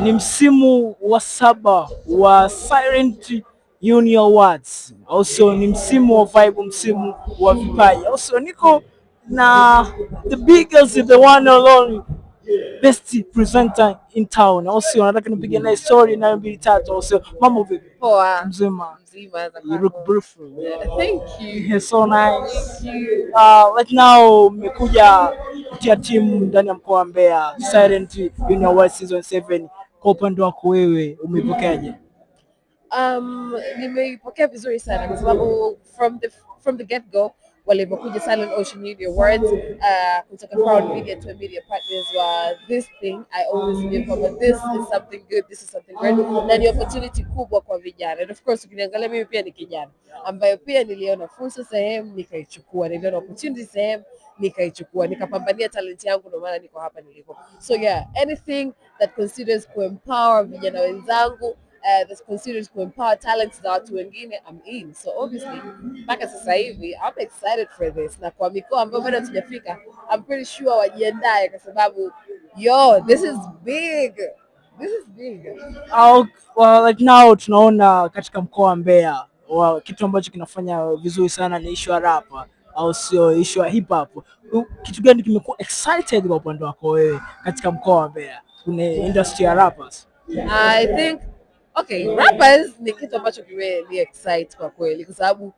Ni msimu wa 7 wa Silent Junior Awards, also ni msimu wa vibe, msimu wa vipaji. Also niko na the biggest, the one and only best presenter in town. Also nataka nipige naye story na mbili tatu. Also mambo vipi? Poa. Mzima. Mzima za You look kwako. beautiful. Thank you. You're so nice. Thank you. Right now mmekuja kutia timu ndani ya mkoa wa Mbeya, Silent Junior Awards season 7. Kwa upande wako wewe umeipokeaje? Nimeipokea vizuri sana kwa sababu from the get go walivyokuja Silent Ocean Media Awards kutoka Crown Media to media partners wa this thing, I always knew kwamba this is something good, this is something great, na ni opportunity kubwa kwa vijana. And of course ukiniangalia mimi pia ni kijana ambayo pia niliona fursa sehemu nikaichukua, niliona opportunity sehemu nikaichukua, nikapambania talent yangu, ndio maana niko hapa nilipo. So yeah, anything that considers kuempower vijana wenzangu that considers kuempower talents za watu wengine, I'm in. So obviously mpaka sasa hivi I'm excited for this, na kwa mikoa ambayo bado hatujafika I'm pretty sure wajiandae kwa sababu this is big. This is big. Well, like now tunaona katika mkoa wa Mbeya kitu ambacho kinafanya vizuri sana ni issue ya rap, au sio? Issue ya hip hop. Kitu gani kimekuwa excited kwa upande wako wewe katika mkoa wa Mbeya kwenye industry ya rappers? I think okay, rappers ni kitu ambacho ni excite kwa kweli kwa sababu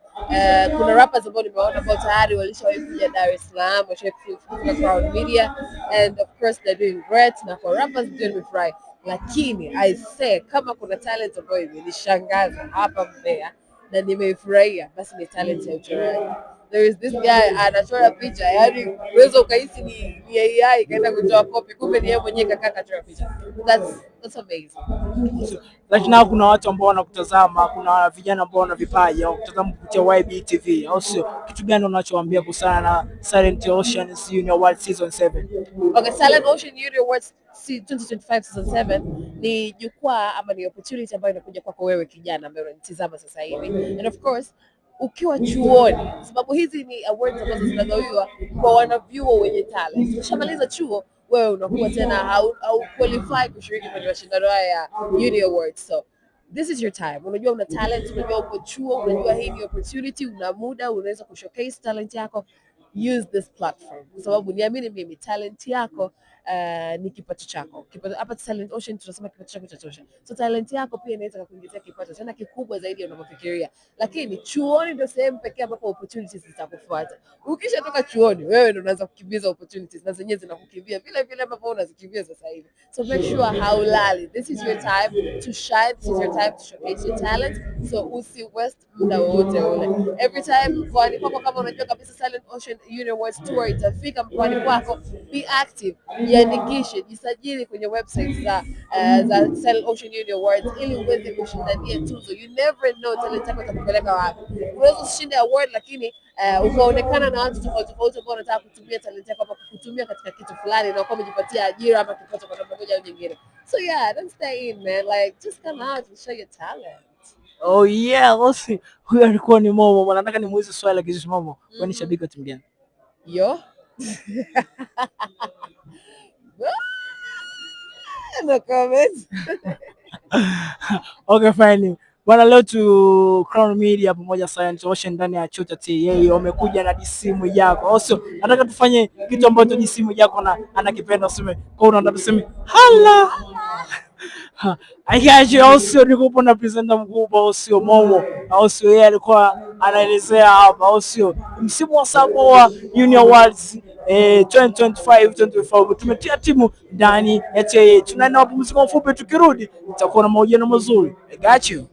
kuna rappers ambao nimeona ambao tayari walishawahi kuja Dar es Salaam, washawahi kufika Crown Media, and of course they're doing great, na kwa rappers ndio nimefurahi, lakini I say kama kuna talent ambayo imenishangaza hapa Mbeya na nimeifurahia, basi ni talent ya uchoraji. There is this guy anachora picha, yani unaweza ukahisi ni AI kaenda kutoa copy, kumbe ni yeye mwenyewe kakaa kachora picha. That's amazing. Like now kuna watu ambao wanakutazama, kuna vijana ambao wana vipaji au kutazama kupitia YB TV, au sio? Kitu gani unachowaambia kuhusiana na Silent Ocean Junior Awards season 7? Okay, Silent Ocean Junior Awards 2025 season 7 ni jukwaa ama ni opportunity ambayo inakuja kwako wewe kijana ambaye unanitazama sasa hivi, and of course ukiwa chuoni, sababu hizi ni awards ambazo zinagawiwa kwa wanavyuo wenye talent. Ukishamaliza chuo wewe unakuwa tena au qualify kushiriki kwenye mashindano haya ya Uni Awards. So this is your time. Unajua una talent, unajua uko chuo, unajua hii ni opportunity, una muda, unaweza kushowcase talent yako. Use this platform kwa sababu niamini mimi, talent yako ni kipato chako. Hapa Silent Ocean tunasema kipato chako cha tosha. So talent yako pia inaweza kukuingizia kipato tena kikubwa zaidi ya unavyofikiria, lakini chuoni ndio sehemu pekee ambapo opportunities zitakufuata. Ukishatoka chuoni, wewe ndio unaanza kukimbiza opportunities na zenyewe zinakukimbia vile vile ambavyo unazikimbia sasa hivi. So make sure haulali. This is your time to shine. This is your time to showcase your talent. So usi waste muda wote ule. Every time mkoani kwako, kama unajua kabisa Silent Ocean Junior Awards tour itafika mkoani kwako, be active, jiandikishe, jisajili kwenye website za Silent Ocean Junior Awards ili uweze kushindania tuzo. You never know talent yako itakupeleka wapi. Unaweza usishinde award lakini ukaonekana na watu tofauti ambao wanataka kutumia talent yako hapa kutumia katika kitu fulani na ukajipatia ajira ama kipato kwa namna moja au nyingine. So yeah, don't stay in, man. Like just come out and show your talent. Oh yeah, Rosi. Huyu alikuwa ni Momo. Bwana, nataka nimuulize swali la kizishi Momo. Wewe ni shabiki wa timu gani? Yo. No comment. Okay, fine. Bwana, leo tu Crown Media pamoja Silent Ocean ndani ya Chuta TA wamekuja na DC Mwijaku. Also, nataka tufanye kitu ambacho DC Mwijaku anakipenda, useme kwa unataka tuseme hala. Aigaje also niko na presenter mkubwa also Momo. Also yeye alikuwa anaelezea hapa also msimu wa 7 wa Junior Awards 2025 tumetia timu ndani ya TA. Tunaenda mapumziko mafupi, tukirudi tutakuwa na mahojiano mazuri. I got you.